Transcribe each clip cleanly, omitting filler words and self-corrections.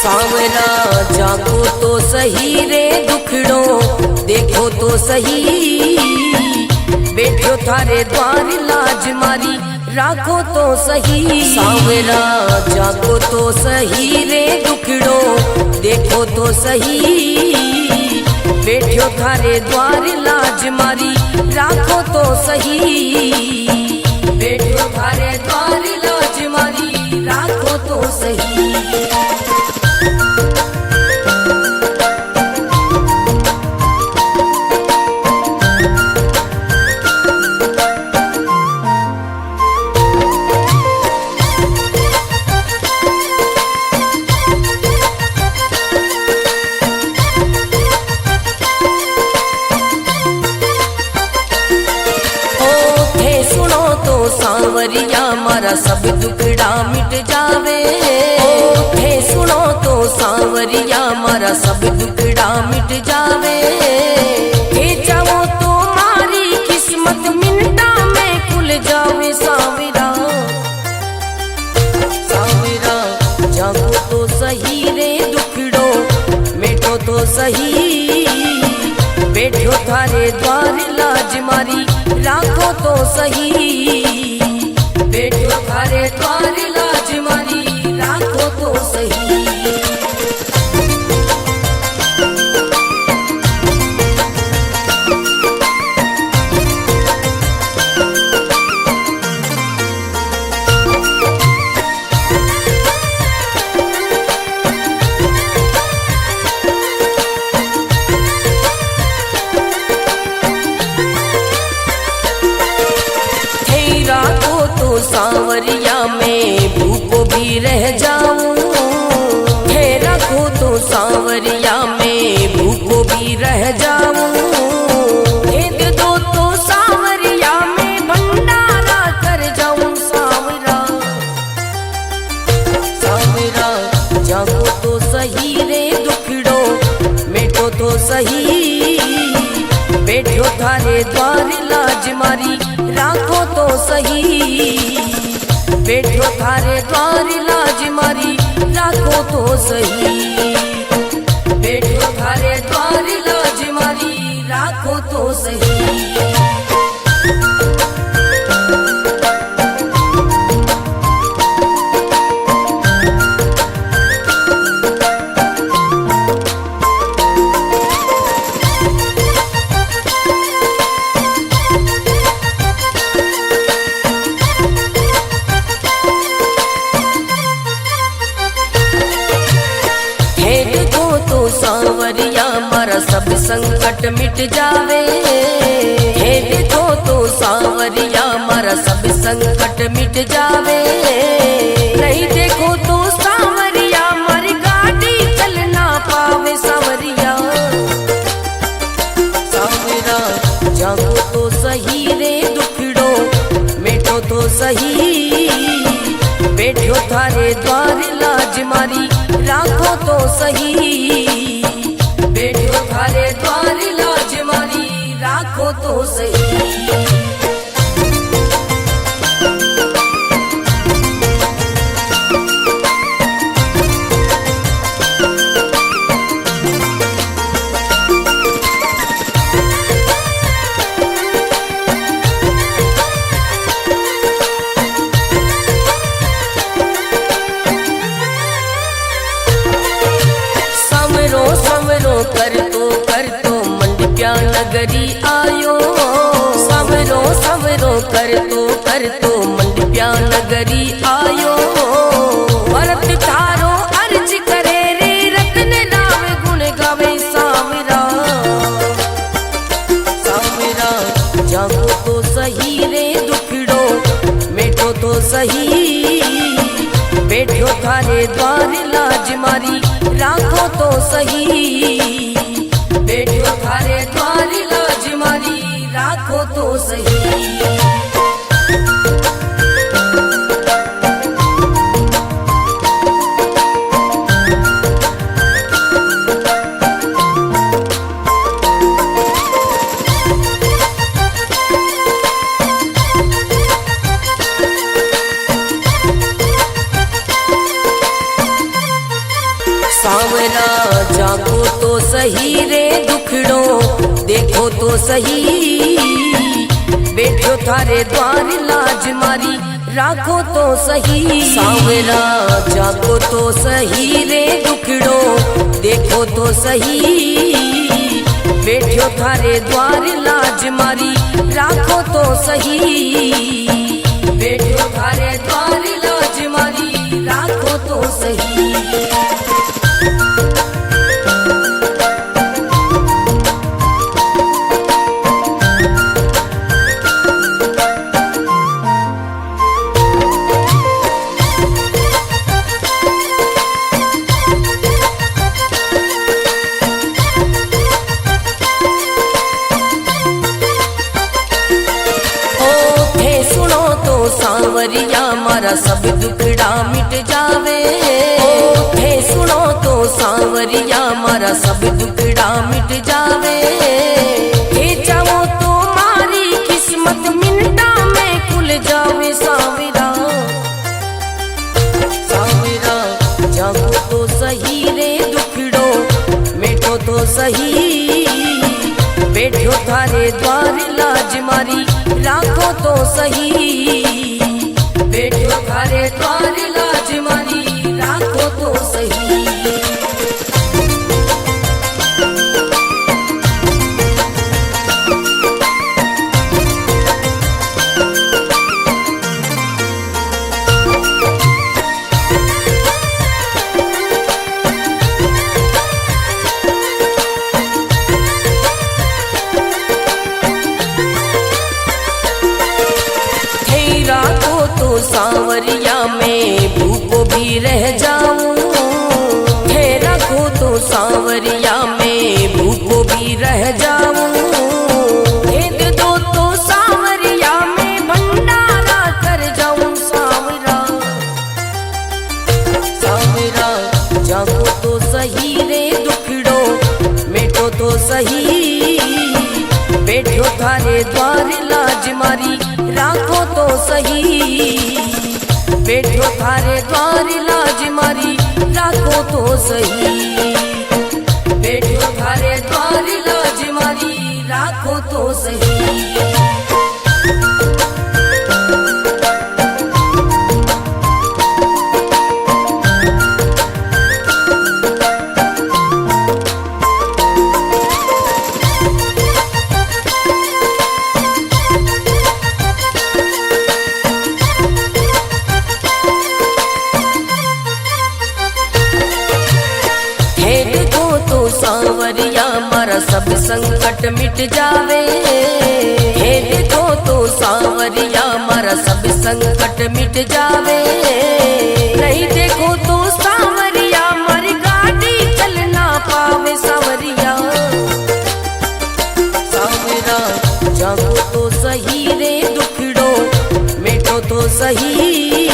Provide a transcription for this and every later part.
सांवरा जागो तो सही रे दुखड़ो देखो तो सही, बैठो थारे द्वार लाज मारी राखो तो सही। सांवरा जागो तो सही रे दुखड़ो देखो तो सही, बैठो थारे द्वार लाज मारी राखो तो सही, बैठो थारे द्वार लाज मारी राखो तो सही। सांवरिया मारा सब दुखड़ा मिट जावे, थे सुनो तो सांवरिया मारा सब दुखड़ा मिट जावे, थे जाओ तो मारी किस्मत मिनटा में खुल जावे। सांवरा सांवरा जागो तो सही रे दुखड़ो मिटो तो सही, बैठो थारे द्वार लाज मारी राखो तो सही, बैठो थारे द्वार लाज मारी राखो तो सही। सांवरिया में भूखो भी रह जाऊं, है रखो तो सांवरिया में भूखो भी रह जाऊं, भेद दो तो सांवरिया में भंडारा कर जाऊं। सांवरा सांवरा जागो तो सही रे दुखड़ो मिटो तो सही, बैठो थारे द्वार लाज मारी राखो तो सही, बैठो थारे द्वार लाज मारी राखो तो सही, बैठो थारे द्वार लाज मारी राखो तो सही। सांवरिया मारा सब संकट मिट जावे, हे देखो तो सांवरिया मारा सब संकट मिट जावे, नहीं देखो तो सांवरिया मारी गाड़ी चल ना पावे। सांवरिया सांवरा जागो तो सही रे दुखड़ो मिटो तो सही, बैठो थारे द्वार लाज मारी राखो तो सही, बैठो थारे द्वार लाज मारी राखो तो सही। कर तो मंडप्या नगरी आयो, सांवरो सांवरो कर तो मंडप्या नगरी आयो, भरत थारो अर्ज करे रे रत्न राम गुण गावे। सांवरा सांवरा जागो तो सही रे दुखड़ो मिटो तो सही, बैठो थारे द्वार लाज मारी राखो तो सही, बैठो थारे द्वार लाज मारी राखो तो सही। सावरा जागो तो सही रे दुखड़ो देखो तो सही, बैठो थारे द्वार लाज मारी राखो तो सही। सावरा जागो तो सही रे दुखड़ो देखो तो सही, बैठो थारे द्वार लाज मारी राखो तो सही, बैठो थारे द्वार लाज मारी राखो तो सही। सांवरिया मारा सब दुखड़ा मिट जावे, हे सुनो तो सांवरिया मारा सब दुखड़ा मिट जावे, हे चाहो तो मारी किस्मत मिनटा में खुल जावे। सांवरा सांवरा जागो तो सही रे दुखड़ो मिटो तो सही, बैठो थारे द्वार लाज मारी राखो तो सही, बैठो थारे द्वार लाज मारी राखो तो सही। सांवरिया में भूखो भी रह जाऊं, हे रखो तो सांवरिया में भूखो भी रह जाऊं, भेद दो तो सांवरिया में भंडारा कर जाऊं। सांवरा सांवरा जागो तो सही रे दुखड़ो मिटो तो सही, बैठो थारे द्वार लाज मारी राखो तो सही, बैठो थारे द्वार लाज मारी राखो तो सही, बैठो थारे द्वार लाज मारी राखो तो सही। सांवरिया मारा सब संकट मिट जावे, हे देखो तो सांवरिया मारा सब संकट मिट जावे, नहीं देखो तो सांवरिया मारी गाड़ी चल ना पावे। सांवरिया सांवरा जागो तो सही रे दुखड़ो मिटो तो सही,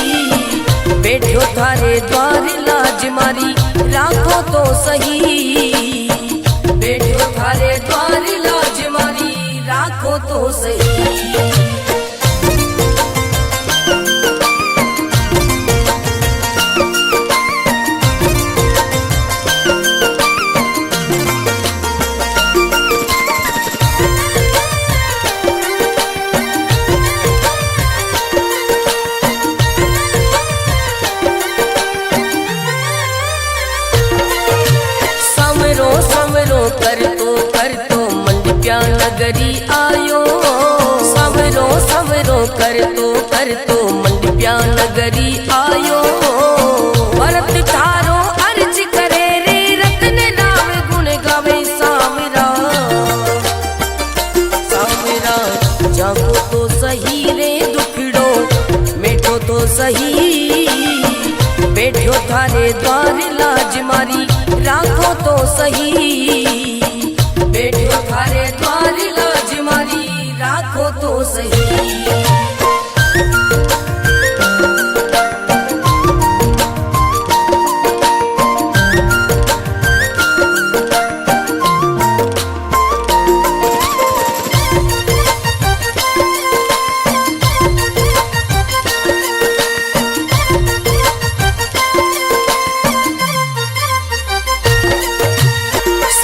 बैठो थारे द्वार लाज मारी राखो तो सही, बैठो थारे द्वार लाज मारी राखो तो सही। कर तो मंडप्या नगरी आयो, सवरो सवरो कर तो मंडप्या नगरी आयो, भरत थारो अर्ज करे रे रतन राम गुण गावे। सांवरा सांवरा जागो तो सही रे दुखड़ो मिटो तो सही, बैठो थारे द्वार लाज मारी राखो तो सही, बैठो थारे द्वार लाज मारी राखो तो सही।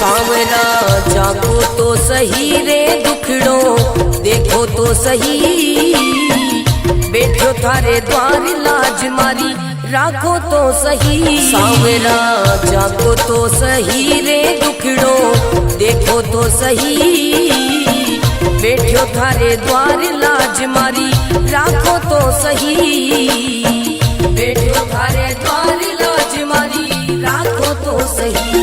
सांवरा जागो तो सही रे दुखड़ो देखो तो सही, बैठो थारे द्वार लाज मारी राखो तो सही। सांवरा जागो तो सही रे दुखड़ो देखो तो सही, बैठो थारे द्वार लाज मारी राखो तो सही, बैठो थारे द्वार लाज मारी राखो तो सही।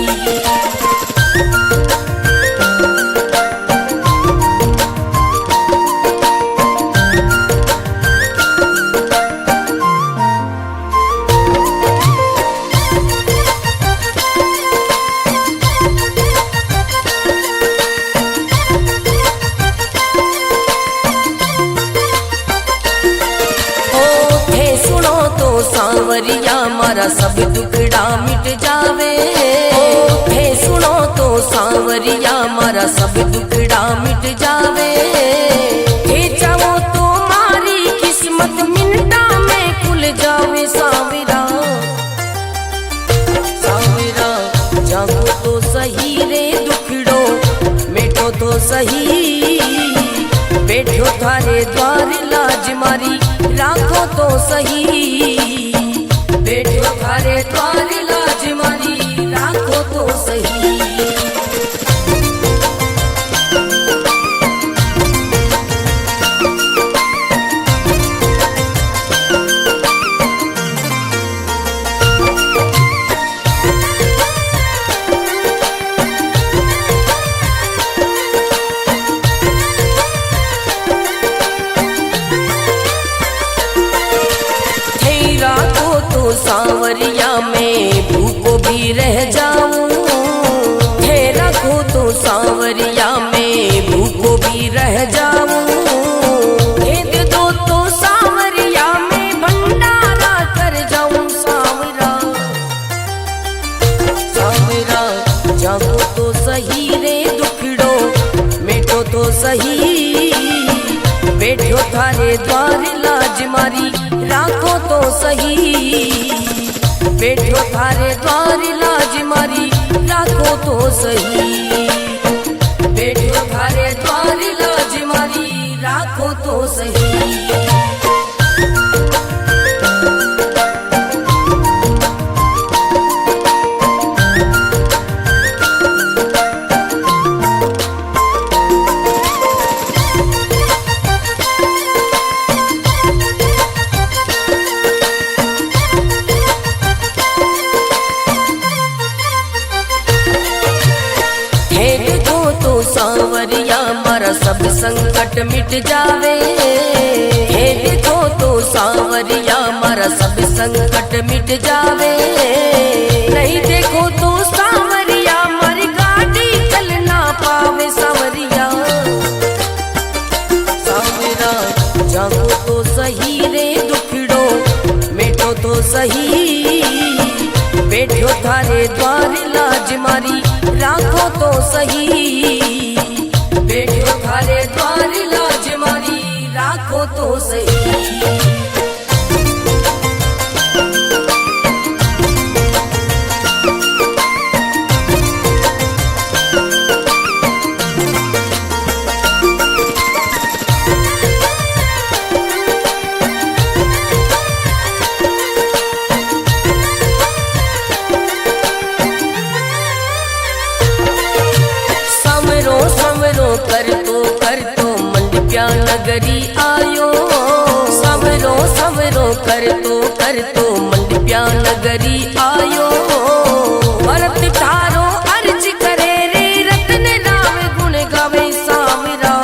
सांवरिया मारा सब दुखड़ा मिट जावे, हे सुनो तो सांवरिया मारा सब दुखड़ा मिट जावे, हे चाहो तो मारी किस्मत मिनटा में खुल जावे। सांवरा सांवरा जागो तो सही रे दुखड़ो मिटो तो सही, बैठो थारे द्वार लाज मारी राखो तो सही, बैठो थारे द्वार लाज मारी राखो तो सही। सांवरिया में भूखो भी रह जाऊं, हे रखो तो सांवरिया में भूखो भी रह जाऊं, हे दे दो तो सांवरिया में भंडारा कर जाऊं। सांवरा सांवरा जागो तो सही रे दुखड़ो मिटो तो सही, बैठो थारे द्वार लाज मारी राखो तो सही, बैठो थारे द्वार लाज मारी राखो तो सही, बैठो थारे द्वार लाज मारी राखो तो सही। सांवरिया मारा सब संकट मिट जावे, हे देखो तो सांवरिया मारा सब संकट मिट जावे, नहीं देखो तो सांवरिया मारी गाड़ी चल ना पावे। सांवरिया सांवरा जागो तो सही रे दुखड़ो मिटो तो सही, बैठो थारे द्वार लाज मारी राखो तो सही, बैठो थारे द्वार लाज मारी राखो तो सही। कर तो मंडप्या नगरी आयो, सवरो सवरो कर तो मंडप्या नगरी आयो, भरत थारो अर्ज करे रे रतन राम गुण गावे। सांवरा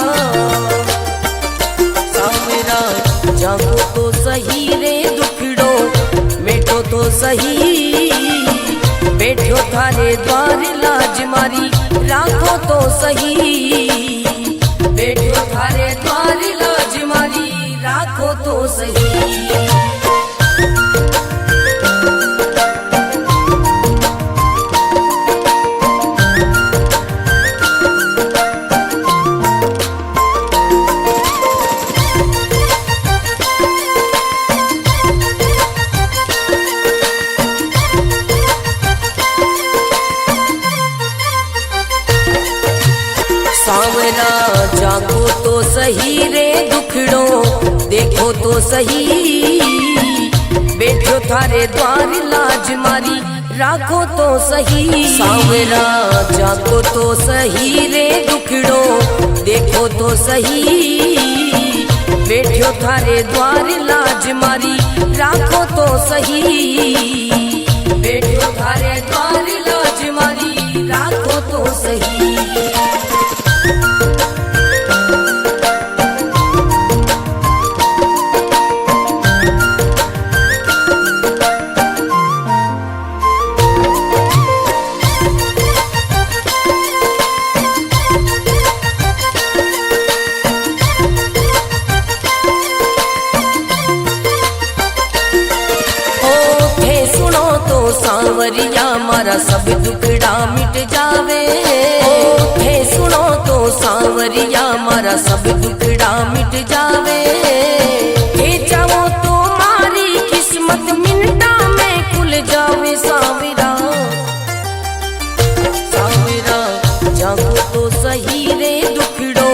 सांवरा जागो तो सही रे दुखड़ो मिटो तो सही, बैठो थारे द्वार लाज मारी राखो तो सही, बैठो थारे द्वार लाज मारी राखो तो सही। जाको तो सही रे दुखड़ो देखो तो सही, बैठो थारे द्वार लाज मारी राखो तो सही। सांवरा जाको तो सही रे दुखड़ो देखो तो सही, बैठो थारे द्वार लाज मारी राखो तो सही, बैठो थारे द्वार लाज मारी राखो तो सही। सांवरिया मारा सब दुखड़ा मिट जावे, हे सुनो तो सांवरिया मारा सब दुखड़ा मिट जावे। हे चाहो तो मारी किस्मत मिनटा में खुल जावे। सांवरा सांवरा जागो तो सही रे दुखड़ो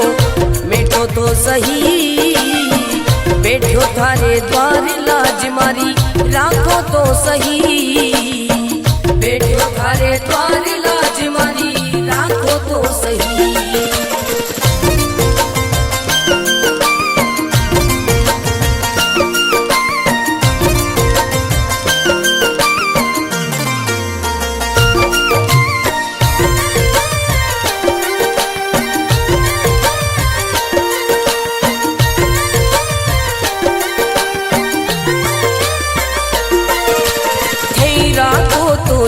मिटो तो सही, बैठो थारे द्वार लाज मारी राखो तो सही, बैठो थारे द्वार लाज मारी राखो तो सही।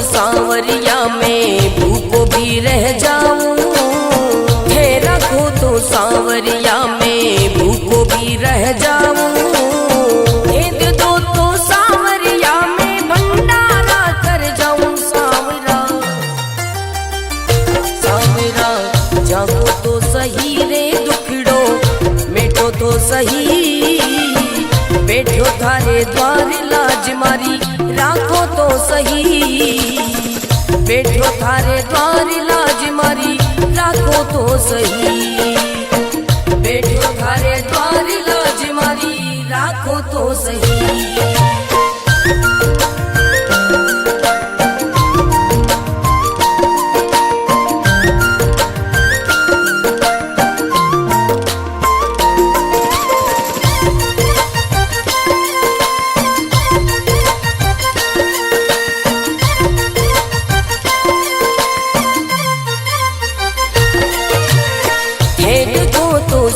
सांवरिया में भूखो भी रह जाऊं, थे रखो तो सांवरिया में भूखो भी रह जाऊं। भेद दो तो सांवरिया में भंडारा कर जाऊं। सांवरा सांवरा जागो तो सही रे दुखड़ो मिटो तो सही, बैठो थारे द्वार लाज मारी राखो तो सही, बैठो थारे द्वार लाज मारी राखो तो सही, बैठो थारे द्वार लाज मारी राखो तो सही।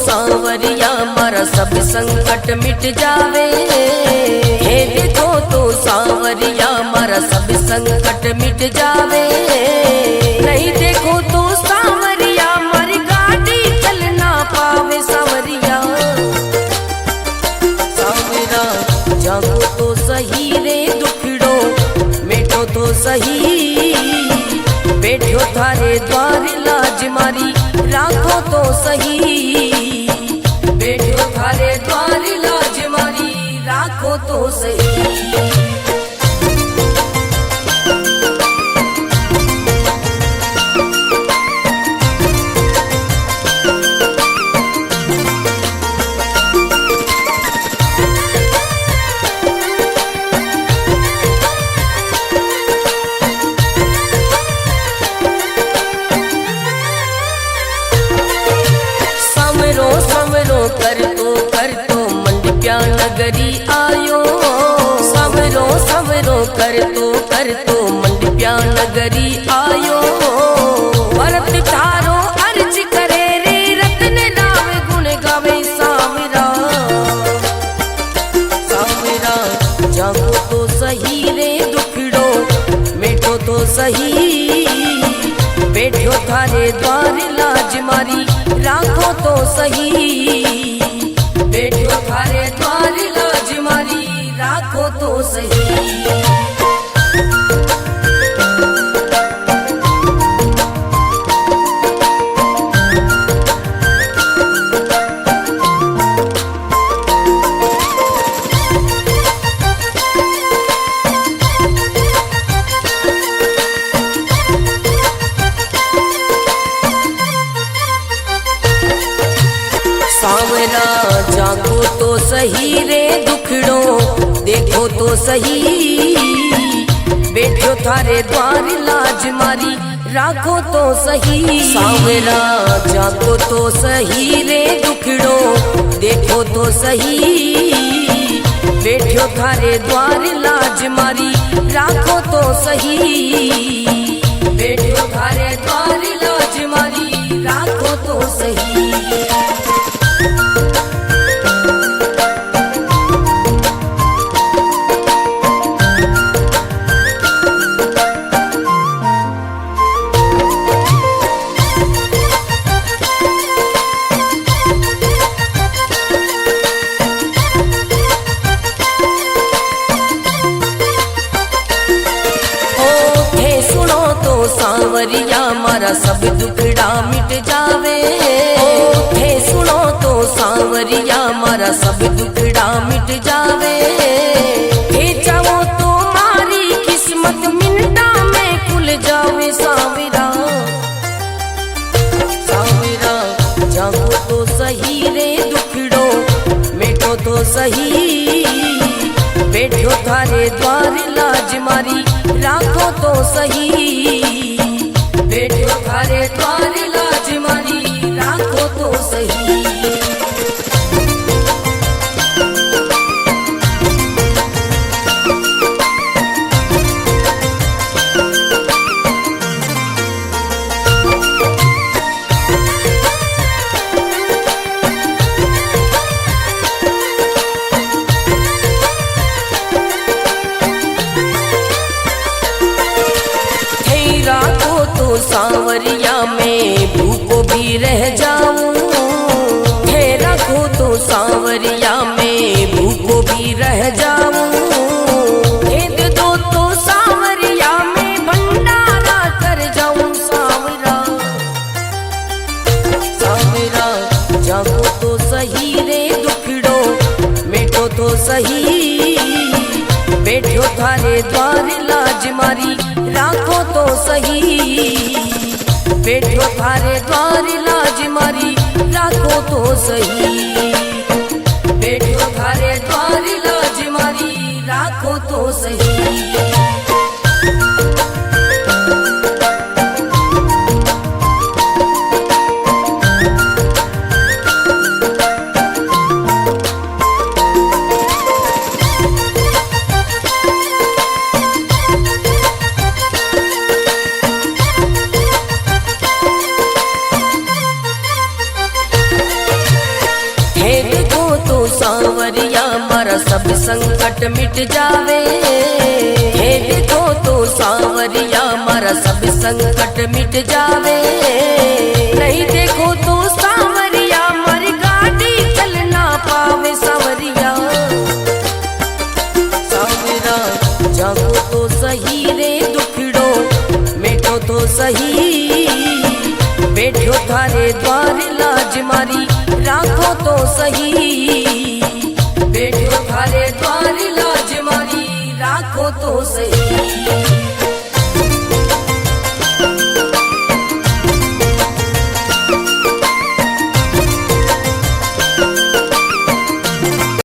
सांवरिया मारा सब संकट मिट जावे, हे देखो तो सांवरिया मारा सब संकट मिट जावे। नहीं देखो तो सांवरिया मारी गाड़ी चल ना पावे। सांवरिया सांवरा जागो तो सही रे दुखड़ो मिटो तो सही, बैठो थारे द्वार लाज मारी राखो तो सही, बैठो थारे द्वार लाज मारी राखो तो सही। कर तो मंडप्या नगरी आयो, सवरो सवरो कर तो मंडप्या नगरी आयो। भरत तारो अर्ज करे रे रतन नाम गुण गावे। सांवरा सांवरा जागो तो सही रे दुखड़ो मिटो तो सही, बैठो थारे द्वार लाज मारी राखो तो सही, बैठो थारे द्वार लाज मारी राखो तो सही। सही रे दुखड़ो देखो तो सही, बैठो थारे द्वार लाज मारी राखो तो सही। सांवरा जागो तो सही रे दुखड़ो देखो तो सही, बैठो थारे द्वार लाज मारी राखो तो सही, बैठो थारे द्वार लाज मारी राखो तो सही। सांवरिया मारा सब दुखड़ा मिट जावे, थे सुनो तो सांवरिया मारा सब दुखड़ा मिट जावे, थे चाहो तो मारी किस्मत मिनटा में खुल जावे। सांवरा सांवरा जागो तो सही रे दुखड़ो मिटो तो सही, बैठो थारे द्वार लाज मारी राखो तो सही, बैठो थारे द्वार लाज मारी राखो तो सही। सांवरिया में भूखो भी रह जाऊं, है रखो तो सांवरिया में भूखो भी रह जाऊं, भेद दो तो सांवरिया में भंडारा कर जाऊं। सांवरा सांवरा जागो तो सही रे दुखड़ो मिटो तो सही, बैठो थारे द्वार लाज मारी राखो तो सही, बैठो थारे द्वार लाज मारी राखो तो सही, बैठो थारे द्वार लाज मारी राखो तो सही। सांवरिया मारा सब संकट मिट जावे, हे देखो तो सांवरिया मारा सब संकट मिट जावे, नहीं देखो तो सांवरिया मारी गाड़ी चल ना पावे। सांवरिया सांवरा जागो तो सही रे दुखड़ो मिटो तो सही, बैठो थारे द्वार लाज मारी राखो तो सही, बैठो थारे द्वार